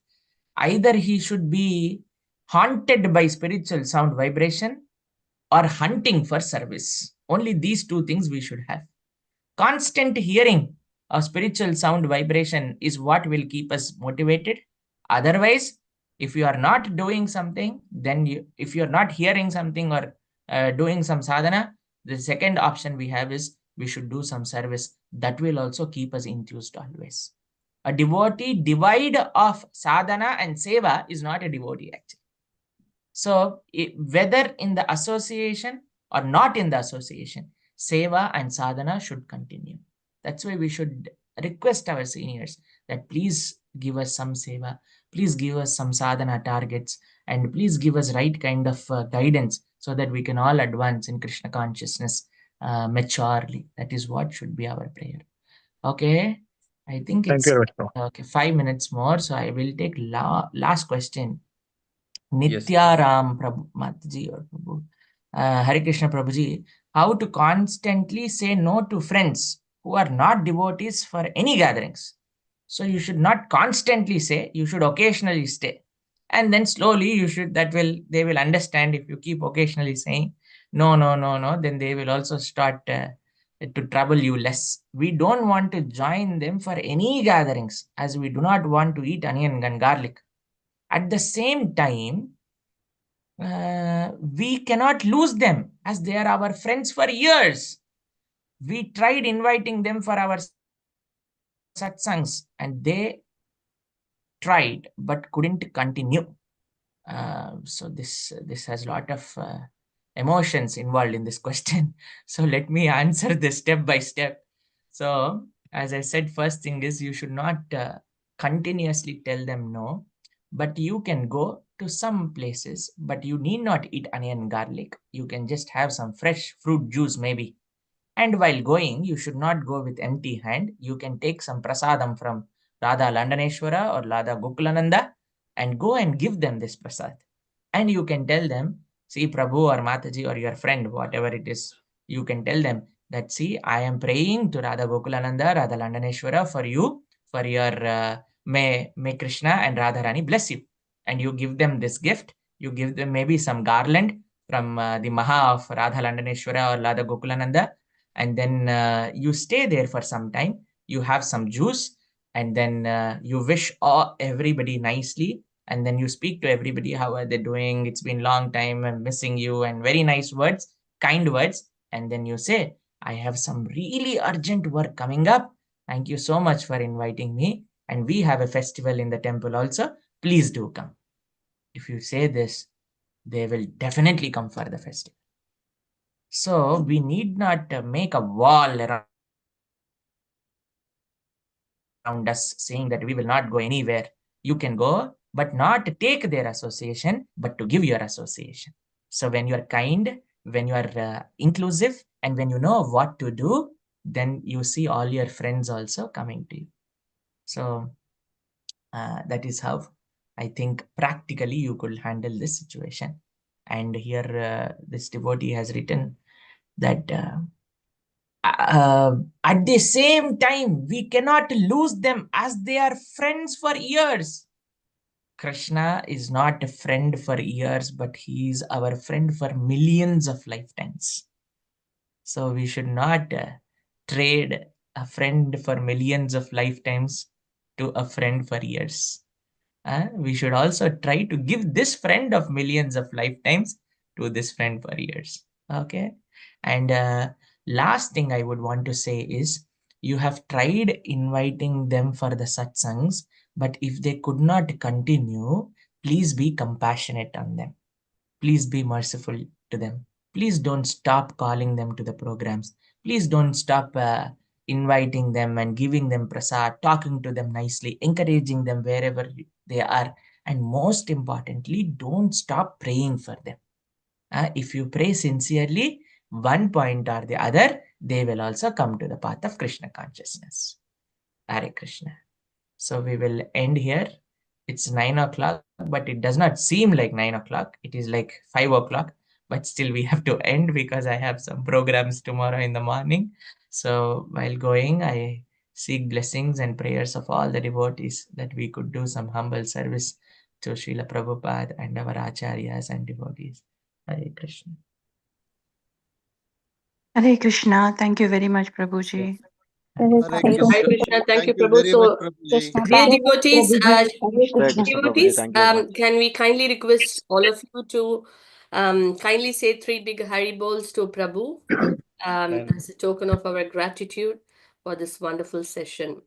either he should be haunted by spiritual sound vibration or hunting for service. Only these two things we should have. Constant hearing of spiritual sound vibration is what will keep us motivated. Otherwise, if you are not doing something, then if you're not hearing something or doing some sadhana, the second option we have is we should do some service. That will also keep us enthused always. A devotee devoid of sadhana and seva is not a devotee actually. So whether in the association or not in the association, seva and sadhana should continue. That's why we should request our seniors that please give us some seva, please give us some sadhana targets, and please give us right kind of guidance so that we can all advance in Krishna consciousness maturely. That is what should be our prayer. Okay, I think Thank it's you very much, Prabhu. okay. 5 minutes more, so I will take last question. Yes. Nitya Ram Prabhu Mataji or Prabhu. Hare Krishna Prabhuji, how to constantly say no to friends who are not devotees for any gatherings. So you should not constantly say, you should occasionally stay. And then slowly they will understand if you keep occasionally saying, no, no, no, no, then they will also start to trouble you less. We don't want to join them for any gatherings as we do not want to eat onion and garlic. At the same time, we cannot lose them as they are our friends for years. We tried inviting them for our satsangs and they tried but couldn't continue. So this has a lot of emotions involved in this question. So let me answer this step by step. So as I said, first thing is you should not continuously tell them no, but you can go to some places, but you need not eat onion garlic. You can just have some fresh fruit juice maybe. And while going, you should not go with empty hand. You can take some prasadam from Radha Landaneshwara or Radha Gokulananda and go and give them this prasad. And you can tell them, see, Prabhu or Mataji or your friend, whatever it is, you can tell them that, see, I am praying to Radha Gokulananda, Radha Landaneshwara for you, for your, may Krishna and Radha Rani bless you. And you give them this gift. You give them maybe some garland from the Maha of Radha Landaneshwara or Radha Gokulananda, and then you stay there for some time. You have some juice, and then you wish everybody nicely, and then you speak to everybody, how are they doing, it's been long time, I'm missing you, and very nice words, kind words. And then you say, I have some really urgent work coming up, thank you so much for inviting me, and we have a festival in the temple also, please do come. If you say this, they will definitely come for the festival. So we need not make a wall around us saying that we will not go anywhere. You can go, but not take their association, but to give your association. So when you are kind, when you are inclusive, and when you know what to do, then you see all your friends also coming to you. So that is how I think practically you could handle this situation. And here this devotee has written that at the same time, we cannot lose them as they are friends for years. Krishna is not a friend for years, but he is our friend for millions of lifetimes. So we should not trade a friend for millions of lifetimes to a friend for years. We should also try to give this friend of millions of lifetimes to this friend for years. Okay. And last thing I would want to say is, you have tried inviting them for the satsangs, but if they could not continue, please be compassionate on them. Please be merciful to them. Please don't stop calling them to the programs. Please don't stop inviting them and giving them prasad, talking to them nicely, encouraging them wherever they are. And most importantly, don't stop praying for them. If you pray sincerely, one point or the other, they will also come to the path of Krishna consciousness. Hare Krishna. So we will end here. It's 9 o'clock, but it does not seem like 9 o'clock. It is like 5 o'clock, but still we have to end because I have some programs tomorrow in the morning. So while going, I seek blessings and prayers of all the devotees that we could do some humble service to Srila Prabhupada and our acharyas and devotees. Hare Krishna. Hare Krishna. Thank you very much, Prabhuji. Hare Hare Krishna. Krishna. Thank you, Thank you Prabhu. very much, So, Prabhuji. dear devotees, Hare Krishna, Prabhuji. devotees, Thank you very much. can we kindly request all of you to kindly say three big Hari Bols to Prabhu as a token of our gratitude for this wonderful session.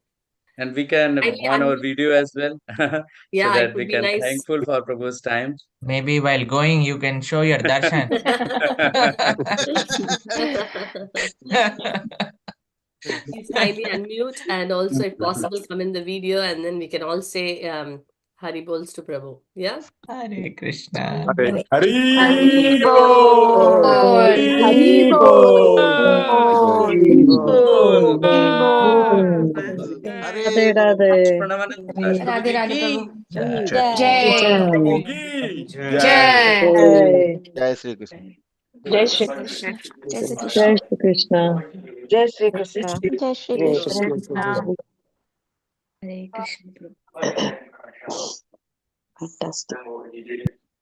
And we can Kindly on our video as well, so Yeah, it that would we be can nice. thankful for Prabhu's time. Maybe while going, you can show your darshan. Please kindly unmute and also, if possible, come in the video, and then we can all say Hari Bols to Prabhu. Yeah? Hare Krishna. Hare Hari Bol. Hari Bol. Hari Bol. Hari Bol. Hare Radhe Radhe. Pranavananda Radhe Prabhuji Radhe ki Prabhu. Jai. Jai. Prabhu ki Jai. Jai. Jai Sri Krishna. Jai Shri Krishna. Jai Shri Jai Krishna. Shri Krishna. Jai Shri Krishna. Jai Shri Jai Krishna. Shri Krishna. Hare Krishna. Fantastic.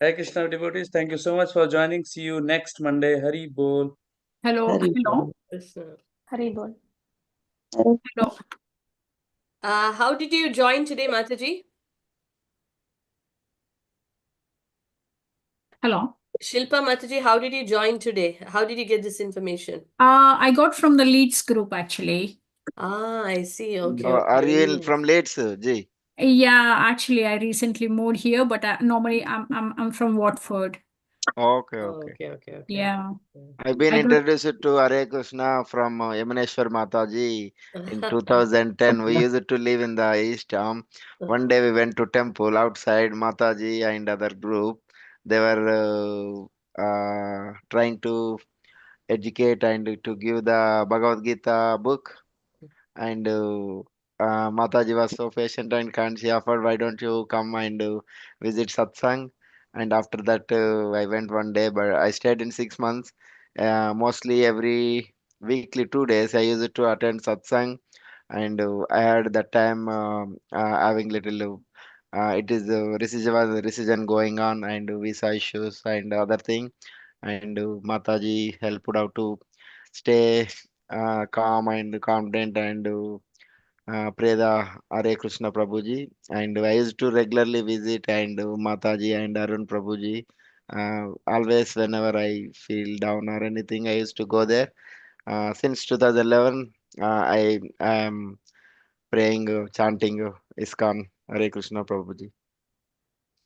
Hare Krishna devotees. Thank you so much for joining. See you next Monday. Hari Bol. Hello. Hari Hello. Krishna. Hari Bol. Hello. How did you join today, Mataji? Hello. Shilpa Mataji, how did you join today? How did you get this information? I got from the Leads group actually. I see. Okay, Are okay. you from Leeds, Ji? Yeah, actually, I recently moved here, but normally I'm from Watford. Okay, Oh, okay. okay, okay, okay. Yeah. I've been I got introduced to Hare Krishna from Yamuneshwar Mataji in 2010. We used to live in the East. One day we went to temple outside Mataji and other group. They were trying to educate and to give the Bhagavad Gita book. And Mataji was so patient and kind. She offered, "Why don't you come and visit satsang?" And after that, I went one day, but I stayed in 6 months. Mostly every weekly 2 days, I used to attend satsang, and I had that time having little. It is decision going on and visa issues and other thing. And Mataji helped out to stay calm and confident and pray the Hare Krishna Prabhuji. And I used to regularly visit and Mataji and Arun Prabhuji. Always, whenever I feel down or anything, I used to go there. Since 2011, I am praying, chanting ISKCON Hare Krishna Prabhuji.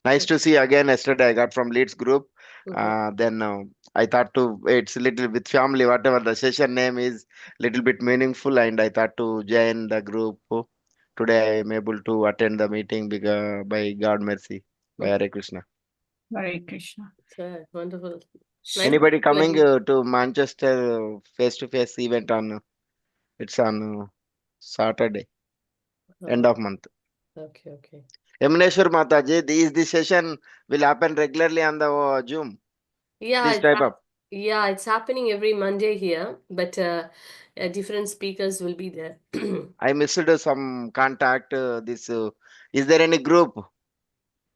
Nice to see again. Yesterday I got from Leeds group. Then I thought to it's a little with family, whatever the session name is, little bit meaningful, and I thought to join the group. Today I am able to attend the meeting because by God mercy, by Hare Krishna. Hare Krishna. Okay, wonderful. Nice Anybody to meet you coming again. to Manchester face to face event on it's on Saturday, end of month. Okay, okay. Yamuneshwar Mataji, this session will happen regularly on the Zoom. Yeah, This type of. yeah, it's happening every Monday here, but different speakers will be there. I missed some contact. Is there any group?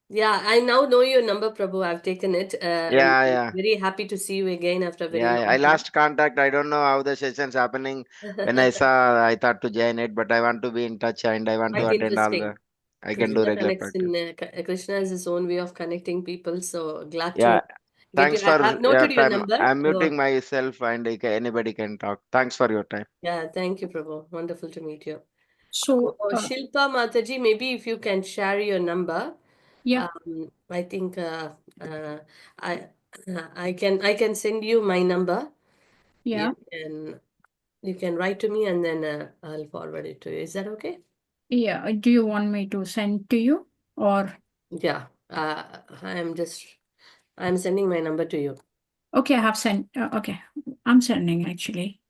Yeah, I now know your number, Prabhu. I've taken it. I'm Yeah. very happy to see you again after a very Yeah, I long lost contact. I don't know how the session's happening. When I time. saw, I thought to join it, but I want to be in touch and I want to Quite attend all interesting. the. I can do Krishna regular connects practice. in Krishna has his own way of connecting people. So glad Yeah. to get you. Thanks I for have your noted your time. number. I'm So, muting myself and anybody can talk. Thanks for your time. yeah, thank you, Prabhu. Wonderful to meet you. So, Shilpa Mataji, maybe if you can share your number. yeah, I think I I can send you my number. yeah, You can write to me and then I'll forward it to you. Is that okay? yeah. Do you want me to send to you or? Yeah. I'm sending my number to you. Okay, I have sent. Okay, I'm sending actually.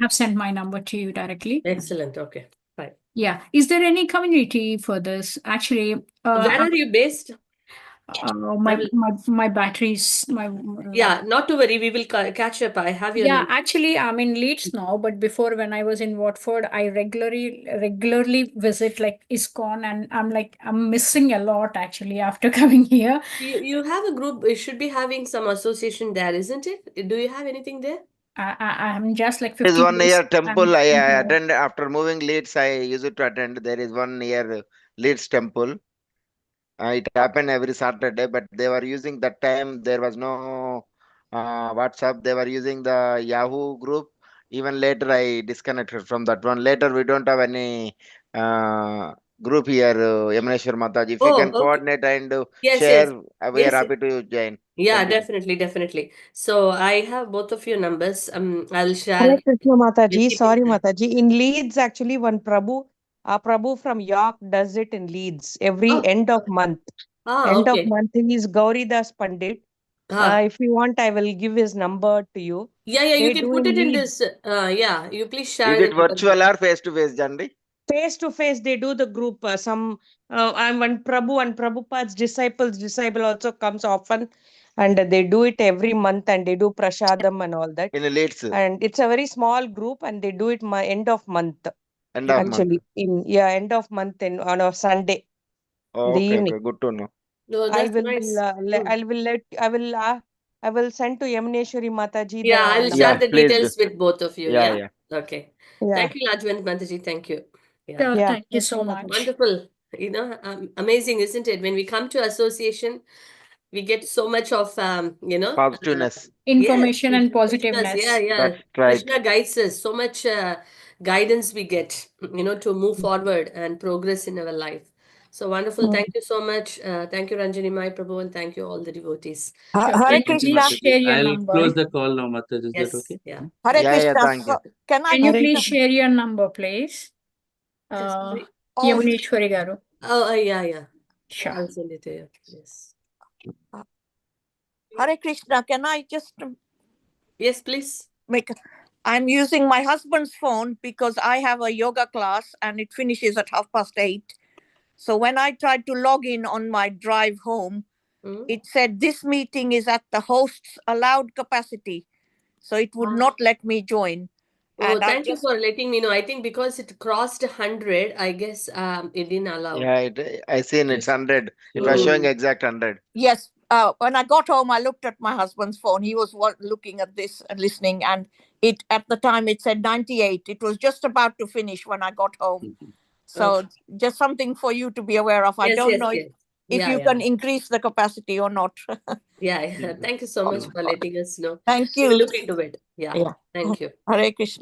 I've sent my number to you directly. Excellent. Okay. Fine. Yeah. Is there any community for this? Actually, Where are you based? my batteries, Yeah, not to worry. We will catch up. I have your yeah, number. actually, I'm in Leeds now, but before when I was in Watford, I regularly visit like ISKCON, and I'm missing a lot actually after coming here. You have a group. You should be having some association there, isn't it? Do you have anything there? I'm just like There is 50 one years. near temple. I attend after moving Leeds. I used to attend. There is one near Leeds temple. It happened every Saturday, but they were using that time. There was no WhatsApp. They were using the Yahoo group. Even later, I disconnected from that one. Later, we don't have any group here, Yamuneshwar Mataji. If you can Okay. coordinate and Yes, share, yes. we are Yes, happy to join. yeah, Thank you. definitely. So I have both of your numbers. I'll share. Hare Krishna We'll Mataji. keep in Sorry, touch. Mataji. In Leeds, actually, one Prabhu from York does it in Leeds every Oh, end of month. End of okay. month, he is Gauridas Pandit. If you want, I will give his number to you. Yeah, you They can do put in it in Leeds. this. Yeah, you please share Is the it number. virtual or face to face, Jandi? Face to face, they do the group. I'm one Prabhu and Prabhupada's disciple also comes often, and they do it every month, and they do prasadam and all that. In Leeds, And it's a very small group, and they do it my end of month. end of month. Actually, end of month on a Sunday in the Okay, evening. good to know. No, I that's will nice. I will send to Yamuneshwari Mataji Yeah, the I'll number. share the please do. details with both of you. Yeah, Yeah. yeah. Okay. Yeah, Thank you, Lajwant Mataji. Thank you. Yeah. yeah. Thank you Thank so you, much. Mataji. Wonderful. Amazing, isn't it? When we come to association, we get so much of Positiveness. Information and Krishna's, positiveness. That's right. Krishna guides us. So much guidance we get, to move forward and progress in our life. So wonderful. Mm. Thank you so much. Thank you, Ranjani Mai Prabhu, and thank you all the devotees. Sure. Hare Can you Thank you, Krishna. please Mataji. share your I'll number? close the call now, Mataji. Is that Yes. okay? Yeah. Hare Yeah, Krishna. thank you. Can I? Can you Hare please Krishna. share your number, please? Sorry. Yamuneshwari garu. Oh, yeah. Sure. I'll send it to you. Yes. Hare Krishna. Can I just? Yes, please. I'm using my husband's phone because I have a yoga class and it finishes at 8:30. So when I tried to log in on my drive home, it said this meeting is at the host's allowed capacity. So it would not let me join. Oh, And thank you for letting me know. I think because it crossed 100, I guess it didn't allow. Yeah, I seen it's 100. It was showing exact 100. Yes. When I got home, I looked at my husband's phone. He was looking at this and listening. And it at the time it said 98. It was just about to finish when I got home. So just something for you to be aware of. I don't know if you can increase the capacity or not. Yeah. Thank you so much for letting us know. Thank you. We'll look into it. Yeah. Thank you. Hare Krishna.